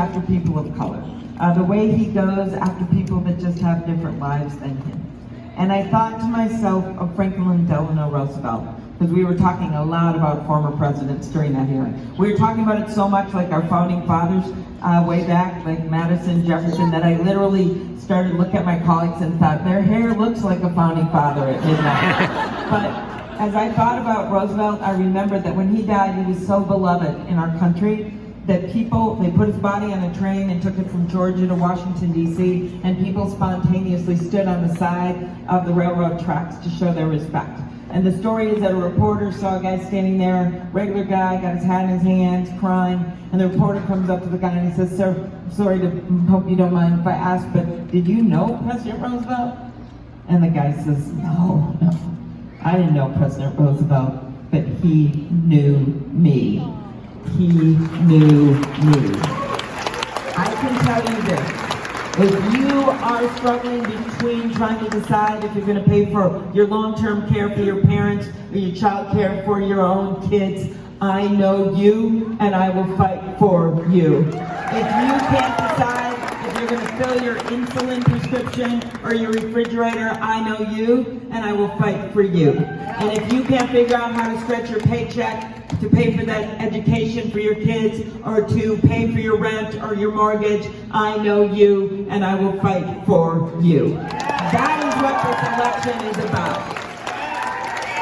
after people of color. The way he goes after people that just have different lives than him. And I thought to myself of Franklin Delano Roosevelt, because we were talking a lot about former presidents during that hearing. We were talking about it so much like our founding fathers way back, like Madison, Jefferson, that I literally started looking at my colleagues and thought, their hair looks like a founding father at midnight. But as I thought about Roosevelt, I remembered that when he died, he was so beloved in our country that people, they put his body on a train and took it from Georgia to Washington, D.C., and people spontaneously stood on the side of the railroad tracks to show their respect. And the story is that a reporter saw a guy standing there, regular guy, got his hat in his hands, crying, and the reporter comes up to the guy and he says, "Sir, I'm sorry to, hope you don't mind if I ask, but did you know President Roosevelt?" And the guy says, no, I didn't know President Roosevelt, but he knew me. He knew me. I can tell you this. If you are struggling between trying to decide if you're going to pay for your long-term care for your parents or your child care for your own kids, I know you and I will fight for you. If you can't decide if you're going to fill your insulin prescription or your refrigerator, I know you and I will fight for you. And if you can't figure out how to stretch your paycheck to pay for that education for your kids or to pay for your rent or your mortgage, I know you and I will fight for you. That is what this election is about.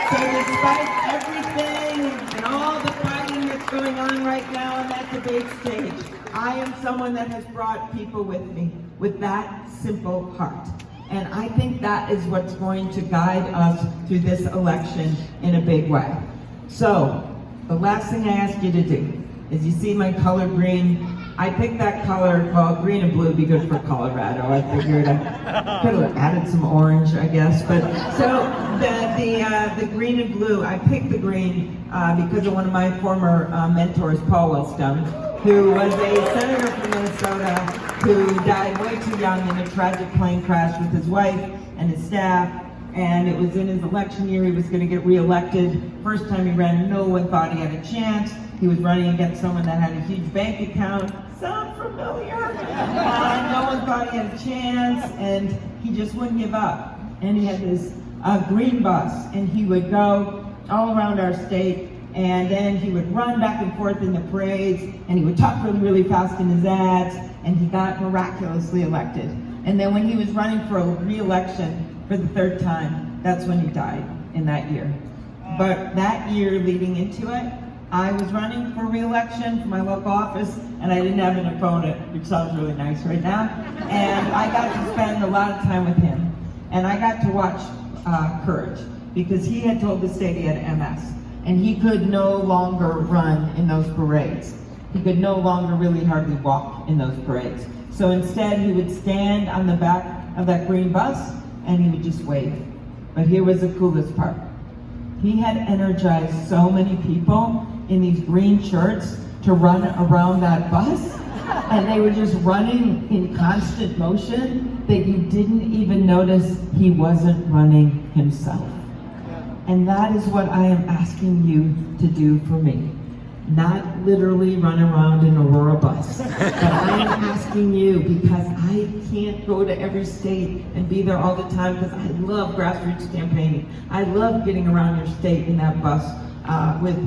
So despite everything and all the fighting that's going on right now on that debate stage, I am someone that has brought people with me with that simple heart. And I think that is what's going to guide us through this election in a big way. So, the last thing I ask you to do is, you see my color green? I picked that color, well, green and blue would be good for Colorado. I figured I could have added some orange, I guess. But so the green and blue, I picked the green because of one of my former mentors, Paul Wellstone, who was a senator from Minnesota who died way too young in a tragic plane crash with his wife and his staff. And it was in his election year. He was going to get reelected. First time he ran, no one thought he had a chance. He was running against someone that had a huge bank account. Sound familiar? No one thought he had a chance, and he just wouldn't give up. And he had this green bus, and he would go all around our state, and then he would run back and forth in the parades, and he would talk really, really fast in his ads, and he got miraculously elected. And then when he was running for a re-election for the third time, that's when he died, in that year. But that year leading into it, I was running for re-election for my local office, and I didn't have an opponent, which sounds really nice right now. And I got to spend a lot of time with him. And I got to watch Courage, because he had told the state he had MS, and he could no longer run in those parades. He could no longer really hardly walk in those parades. So instead, he would stand on the back of that green bus, and he would just wave. But here was the coolest part. He had energized so many people in these green shirts to run around that bus, and they were just running in constant motion that you didn't even notice he wasn't running himself. And that is what I am asking you to do for me. Not literally run around in Aurora bus, but I am asking you, because I can't go to every state and be there all the time, because I love grassroots campaigning. I love getting around your state in that bus with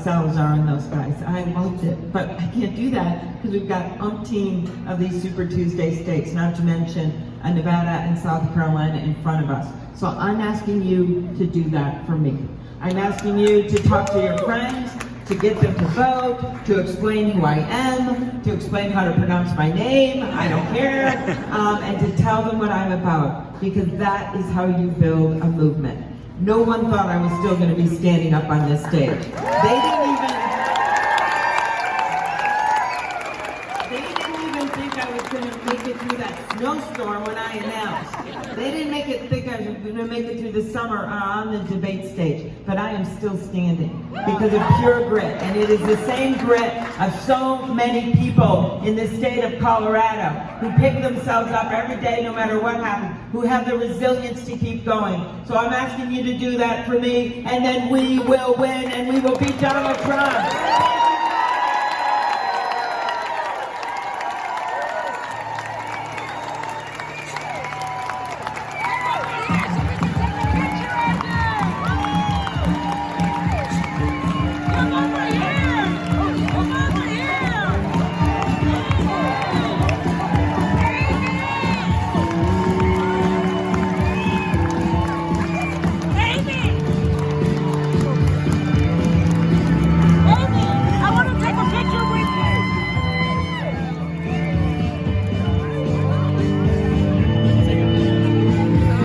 Salazar and those guys. I loved it, but I can't do that because we've got umpteen of these Super Tuesday states, not to mention Nevada and South Carolina in front of us. So I'm asking you to do that for me. I'm asking you to talk to your friends, to get them to vote, to explain who I am, to explain how to pronounce my name, I don't care, and to tell them what I'm about, because that is how you build a movement. No one thought I was still going to be standing up on this stage. They didn't even think I was going to make it through that snowstorm when I announced. They didn't think I was going to make it through the summer on the debate stage. But I am still standing because of pure grit. And it is the same grit of so many people in the state of Colorado who pick themselves up every day no matter what happens, who have the resilience to keep going. So I'm asking you to do that for me, and then we will win and we will beat Donald Trump. Thank you.